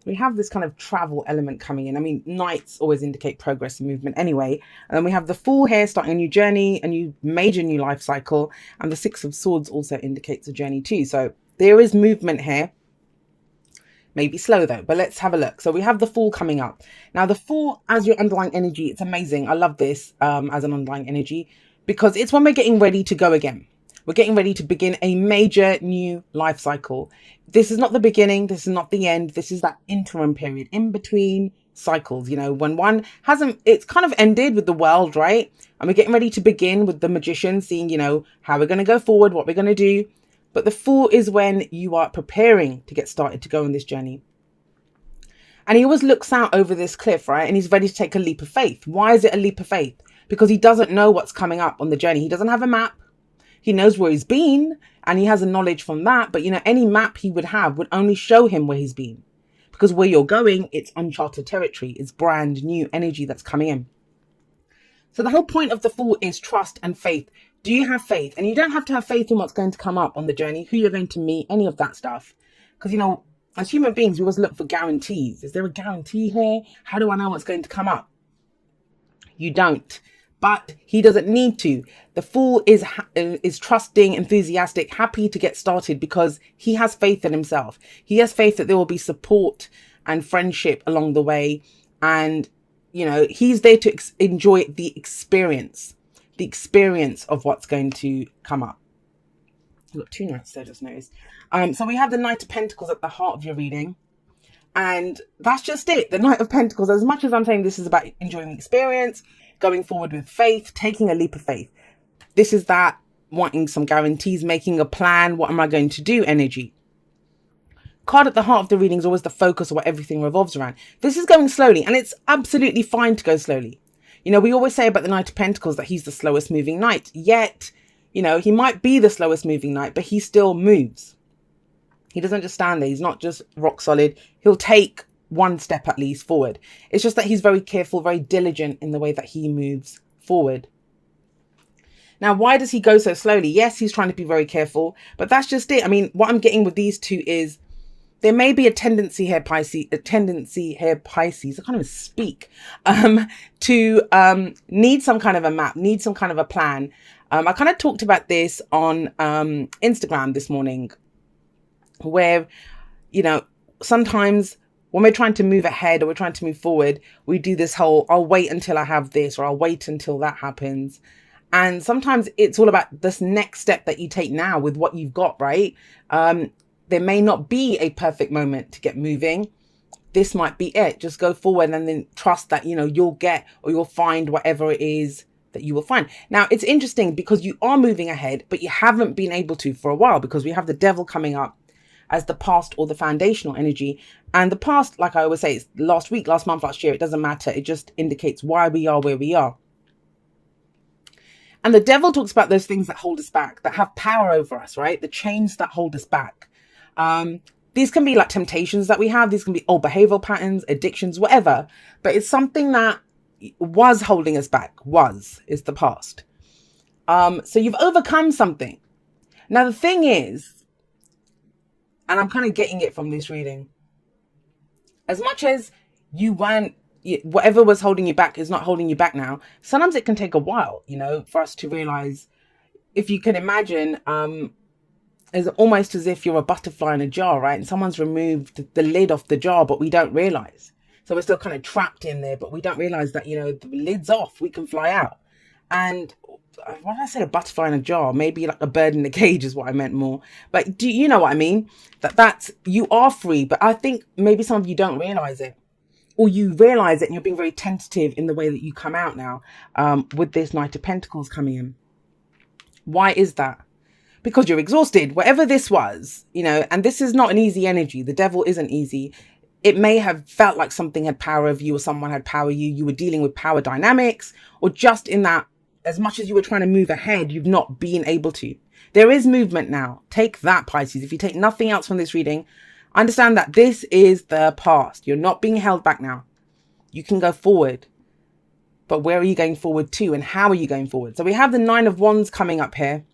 we have this kind of travel element coming in. I mean, nights always indicate progress and movement anyway. And then we have the Fool here starting a new journey, a new major new life cycle. And the Six of Swords also indicates a journey too. So there is movement here. Maybe slow though, but let's have a look. So we have the Fool coming up. Now the Fool as your underlying energy, it's amazing. I love this as an underlying energy because it's when we're getting ready to go again. We're getting ready to begin a major new life cycle. This is not the beginning. This is not the end. This is that interim period in between cycles. You know, when one hasn't, it's kind of ended with the world, right? And we're getting ready to begin with the Magician, seeing, you know, how we're going to go forward, what we're going to do. But the Fool is when you are preparing to get started to go on this journey. And he always looks out over this cliff, right? And he's ready to take a leap of faith. Why is it a leap of faith? Because he doesn't know what's coming up on the journey. He doesn't have a map. He knows where he's been and he has a knowledge from that. But, you know, any map he would have would only show him where he's been. Because where you're going, it's uncharted territory. It's brand new energy that's coming in. So the whole point of the Fool is trust and faith. Do you have faith? And you don't have to have faith in what's going to come up on the journey, who you're going to meet, any of that stuff. Because, you know, as human beings, we always look for guarantees. Is there a guarantee here? How do I know what's going to come up? You don't. But he doesn't need to. The Fool is trusting, enthusiastic, happy to get started because he has faith in himself. He has faith that there will be support and friendship along the way. And, you know, he's there to enjoy the experience of what's going to come up. You've got two knights there, just noticed. So we have the Knight of Pentacles at the heart of your reading. And that's just it. The Knight of Pentacles, as much as I'm saying this is about enjoying the experience, going forward with faith, taking a leap of faith. This is that wanting some guarantees, making a plan. What am I going to do? Energy. Card at the heart of the reading is always the focus of what everything revolves around. This is going slowly and it's absolutely fine to go slowly. You know, we always say about the Knight of Pentacles that he's the slowest moving knight. Yet, you know, he might be the slowest moving knight, but he still moves. He doesn't just stand there. He's not just rock solid. He'll take one step at least forward. It's just that he's very careful, very diligent in the way that he moves forward. Now, why does he go so slowly? Yes, he's trying to be very careful, but that's just it. I mean, what I'm getting with these two is there may be a tendency here, Pisces, I can't even speak, to need some kind of a map, need some kind of a plan. I kind of talked about this on Instagram this morning, where, you know, sometimes when we're trying to move ahead or we're trying to move forward, we do this whole, I'll wait until I have this, or I'll wait until that happens. And sometimes it's all about this next step that you take now with what you've got, right? There may not be a perfect moment to get moving. This might be it. Just go forward and then trust that, you know, you'll get or you'll find whatever it is that you will find. Now, it's interesting because you are moving ahead, but you haven't been able to for a while because we have the Devil coming up as the past or the foundational energy. And the past, like I always say, it's last week, last month, last year. It doesn't matter. It just indicates why we are where we are. And the Devil talks about those things that hold us back, that have power over us, right? The chains that hold us back. These can be like temptations that we have. These can be old behavioral patterns, addictions, whatever. But it's something that was holding us back. Is the past. So you've overcome something. Now, the thing is, and I'm kind of getting it from this reading, as much as you weren't, whatever was holding you back is not holding you back now. Sometimes it can take a while, you know, for us to realize. If you can imagine, it's almost as if you're a butterfly in a jar, right? And someone's removed the lid off the jar, but we don't realize. So we're still kind of trapped in there, but we don't realize that, you know, the lid's off, we can fly out. And when I say a butterfly in a jar, maybe like a bird in a cage is what I meant more. But do you know what I mean? That's, you are free, but I think maybe some of you don't realize it. Or you realize it and you're being very tentative in the way that you come out now with this Knight of Pentacles coming in. Why is that? Because you're exhausted, whatever this was, you know, and this is not an easy energy. The Devil isn't easy. It may have felt like something had power over you or someone had power you. You were dealing with power dynamics, or just in that, as much as you were trying to move ahead, you've not been able to. There is movement now. Take that, Pisces. If you take nothing else from this reading, understand that this is the past. You're not being held back now. You can go forward. But where are you going forward to, and how are you going forward? So we have the Nine of Wands coming up here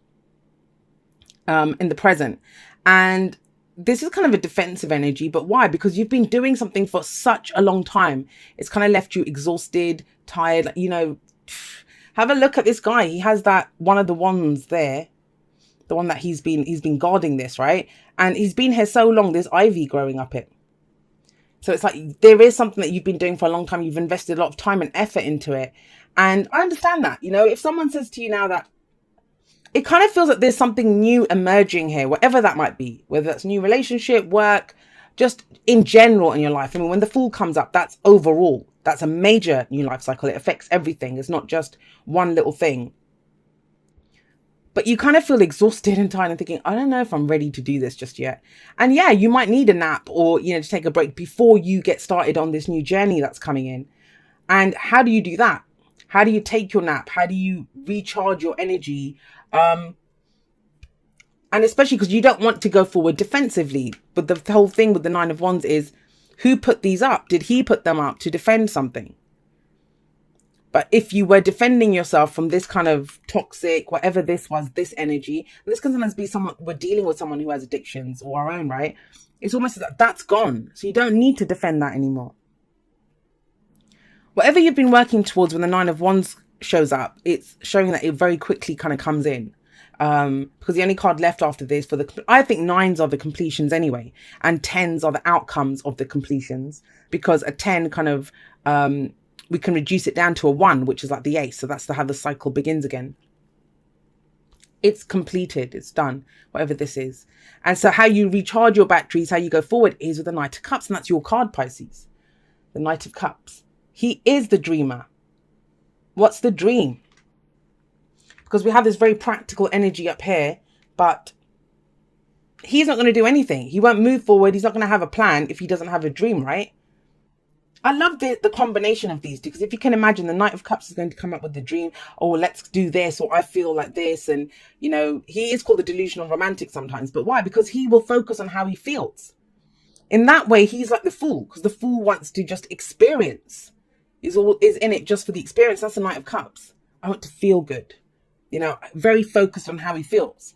in the present. And this is kind of a defensive energy, but why? Because you've been doing something for such a long time. It's kind of left you exhausted, tired. You know, have a look at this guy. He has that one of the wands there, the one that he's been guarding this, right? And he's been here so long, there's ivy growing up it. So it's like there is something that you've been doing for a long time. You've invested a lot of time and effort into it. And I understand that, you know, if someone says to you now that it kind of feels like there's something new emerging here, whatever that might be, whether that's new relationship, work, just in general in your life. I mean, when the Fool comes up, that's overall, that's a major new life cycle. It affects everything. It's not just one little thing. But you kind of feel exhausted and tired and thinking, I don't know if I'm ready to do this just yet. And yeah, you might need a nap or, you know, to take a break before you get started on this new journey that's coming in. And how do you do that? How do you take your nap? How do you recharge your energy? And especially because you don't want to go forward defensively. But the whole thing with the Nine of Wands is, who put these up? Did he put them up to defend something? But if you were defending yourself from this kind of toxic, whatever this was, this energy, and this can sometimes be someone, we're dealing with someone who has addictions or our own, right? It's almost like that's gone. So you don't need to defend that anymore. Whatever you've been working towards when the Nine of Wands shows up, it's showing that it very quickly kind of comes in. Because the only card left after this I think nines are the completions anyway, and tens are the outcomes of the completions, because a 10 kind of, we can reduce it down to a 1, which is like the ace. So that's how the cycle begins again. It's completed. It's done, whatever this is. And so how you recharge your batteries, how you go forward is with the Knight of Cups. And that's your card, Pisces. The Knight of Cups. He is the dreamer. What's the dream? Because we have this very practical energy up here, but he's not going to do anything. He won't move forward. He's not going to have a plan if he doesn't have a dream, right? I love the combination of these two, because if you can imagine, the Knight of Cups is going to come up with the dream, oh, let's do this, or I feel like this. And, you know, he is called the delusional romantic sometimes. But why? Because he will focus on how he feels. In that way, he's like the Fool, because the Fool wants to just experience. Is in it just for the experience. That's the Knight of Cups. I want to feel good. You know, very focused on how he feels.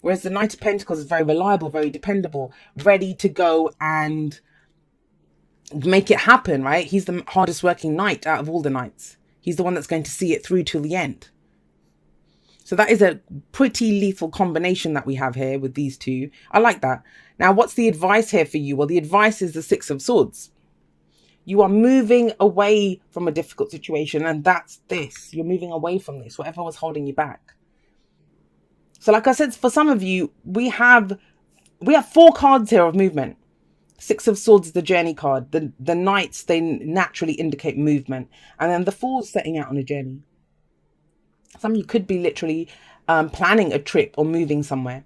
Whereas the Knight of Pentacles is very reliable, very dependable, ready to go and make it happen, right? He's the hardest working knight out of all the knights. He's the one that's going to see it through till the end. So that is a pretty lethal combination that we have here with these two. I like that. Now, what's the advice here for you? Well, the advice is the Six of Swords. You are moving away from a difficult situation, and that's this. You're moving away from this, whatever was holding you back. So like I said, for some of you, we have 4 cards here of movement. Six of Swords is the journey card. The Knights, they naturally indicate movement. And then the Fool's setting out on a journey. Some of you could be literally planning a trip or moving somewhere.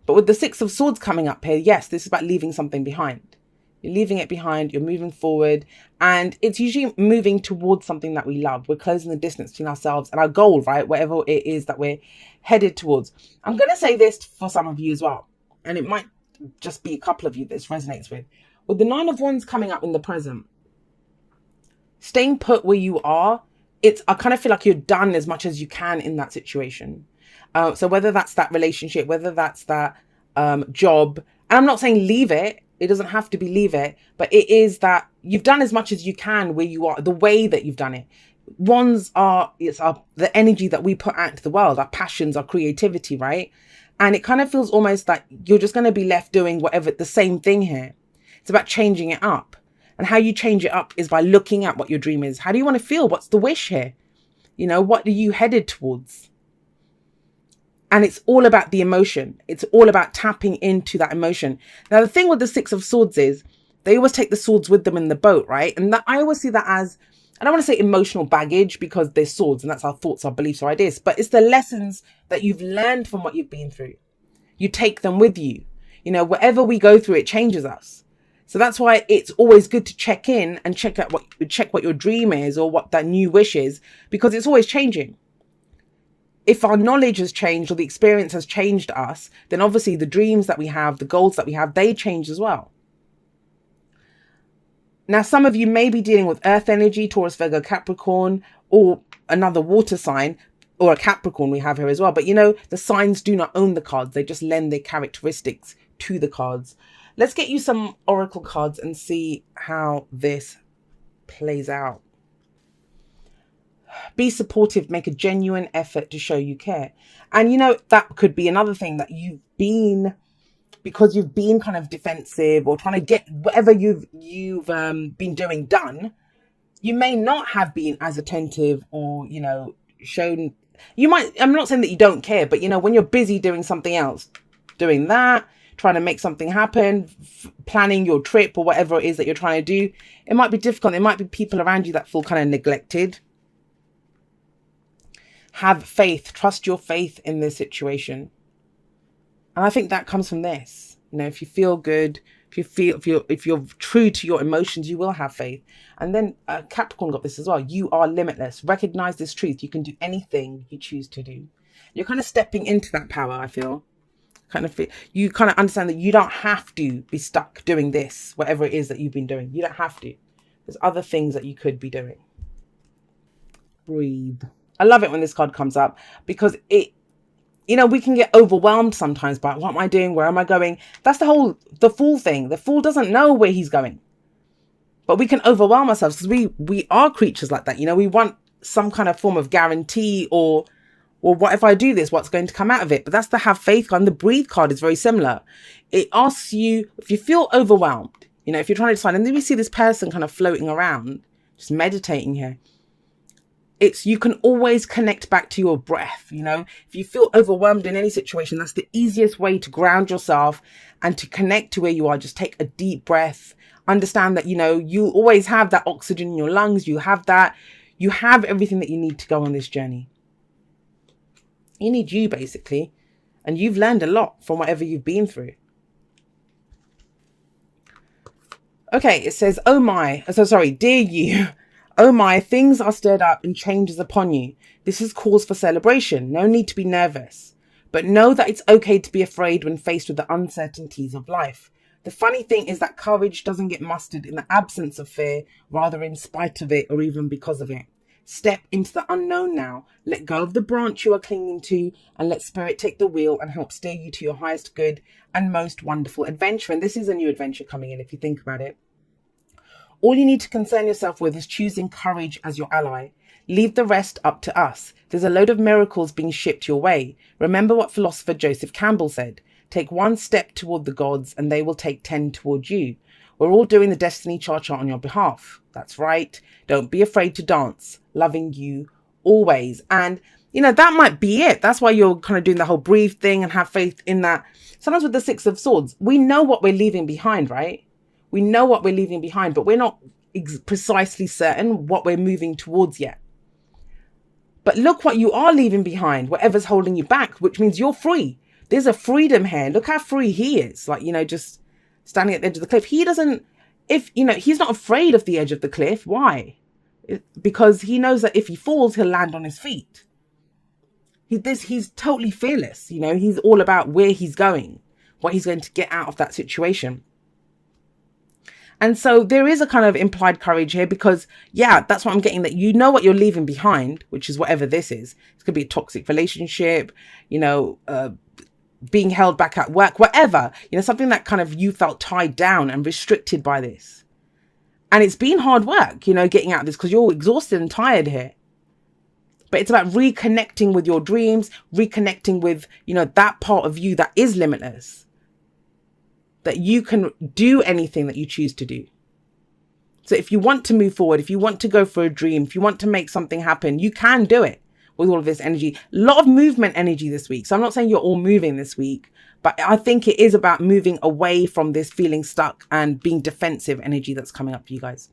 But with the Six of Swords coming up here, yes, this is about leaving something behind. You're leaving it behind, you're moving forward, and it's usually moving towards something that we love. We're closing the distance between ourselves and our goal, right? Whatever it is that we're headed towards. I'm going to say this for some of you as well, and it might just be a couple of you this resonates with. With the Nine of Wands coming up in the present, staying put where you are, I kind of feel like you're done as much as you can in that situation. So whether that's that relationship, whether that's that job, and I'm not saying leave it. It doesn't have to be leave it, but it is that you've done as much as you can where you are, the way that you've done it. Wands the energy that we put out into the world, our passions, our creativity, right? And it kind of feels almost like you're just going to be left doing whatever, the same thing here. It's about changing it up. And how you change it up is by looking at what your dream is. How do you want to feel? What's the wish here? You know, what are you headed towards? And it's all about the emotion. It's all about tapping into that emotion. Now, the thing with the Six of Swords is they always take the swords with them in the boat, right? And that, I always see that as, I don't want to say emotional baggage, because they're swords and that's our thoughts, our beliefs, our ideas. But it's the lessons that you've learned from what you've been through. You take them with you. You know, whatever we go through, it changes us. So that's why it's always good to check in and check what your dream is or what that new wish is, because it's always changing. If our knowledge has changed or the experience has changed us, then obviously the dreams that we have, the goals that we have, they change as well. Now, some of you may be dealing with earth energy, Taurus, Virgo, Capricorn, or another water sign, or a Capricorn we have here as well. But you know, the signs do not own the cards. They just lend their characteristics to the cards. Let's get you some oracle cards and see how this plays out. Be supportive, make a genuine effort to show you care. And you know, that could be another thing that because you've been kind of defensive or trying to get whatever you've been doing done. You may not have been as attentive or, you know, shown. You might, I'm not saying that you don't care, but you know, when you're busy doing something else, doing that, trying to make something happen, planning your trip or whatever it is that you're trying to do, it might be difficult. There might be people around you that feel kind of neglected. Have faith, trust your faith in this situation. And I think that comes from this. You know, if you feel good, if you're true to your emotions, you will have faith. And then Capricorn got this as well. You are limitless. Recognize this truth. You can do anything you choose to do. You're kind of stepping into that power, I feel. You kind of understand that you don't have to be stuck doing this, whatever it is that you've been doing. You don't have to. There's other things that you could be doing. Breathe. I love it when this card comes up because it, you know, we can get overwhelmed sometimes by what am I doing? Where am I going? That's the Fool thing. The Fool doesn't know where he's going. But we can overwhelm ourselves because we are creatures like that. You know, we want some kind of form of guarantee or what if I do this? What's going to come out of it? But that's the have faith card. And the breathe card is very similar. It asks you, if you feel overwhelmed, you know, if you're trying to decide, and then we see this person kind of floating around, just meditating here. You can always connect back to your breath. You know, if you feel overwhelmed in any situation, that's the easiest way to ground yourself and to connect to where you are. Just take a deep breath. Understand that, you know, you always have that oxygen in your lungs. You have everything that you need to go on this journey. You need you, basically. And you've learned a lot from whatever you've been through. Okay, it says, oh my, so sorry, dear you. Oh my, things are stirred up and changes upon you. This is cause for celebration. No need to be nervous. But know that it's okay to be afraid when faced with the uncertainties of life. The funny thing is that courage doesn't get mustered in the absence of fear, rather in spite of it or even because of it. Step into the unknown now. Let go of the branch you are clinging to and let spirit take the wheel and help steer you to your highest good and most wonderful adventure. And this is a new adventure coming in if you think about it. All you need to concern yourself with is choosing courage as your ally. Leave the rest up to us. There's a load of miracles being shipped your way. Remember what philosopher Joseph Campbell said. Take one step toward the gods and they will take 10 toward you. We're all doing the destiny cha-cha on your behalf. That's right. Don't be afraid to dance. Loving you always. And, you know, that might be it. That's why you're kind of doing the whole breathe thing and have faith in that. Sometimes with the Six of Swords, we know what we're leaving behind, right? We know what we're leaving behind, but we're not precisely certain what we're moving towards yet. But look what you are leaving behind, whatever's holding you back, which means you're free. There's a freedom here. Look how free he is. Like, you know, just standing at the edge of the cliff. He doesn't, he's not afraid of the edge of the cliff. Why? Because he knows that if he falls, he'll land on his feet. He's totally fearless. You know, he's all about where he's going, what he's going to get out of that situation. And so there is a kind of implied courage here because, yeah, that's what I'm getting, that you know what you're leaving behind, which is whatever this is. It could be a toxic relationship, you know, being held back at work, whatever, you know, something that kind of you felt tied down and restricted by this. And it's been hard work, you know, getting out of this because you're exhausted and tired here. But it's about reconnecting with your dreams, reconnecting with, you know, that part of you that is limitless. That you can do anything that you choose to do. So if you want to move forward, if you want to go for a dream, if you want to make something happen, you can do it with all of this energy. A lot of movement energy this week. So I'm not saying you're all moving this week, but I think it is about moving away from this feeling stuck and being defensive energy that's coming up for you guys.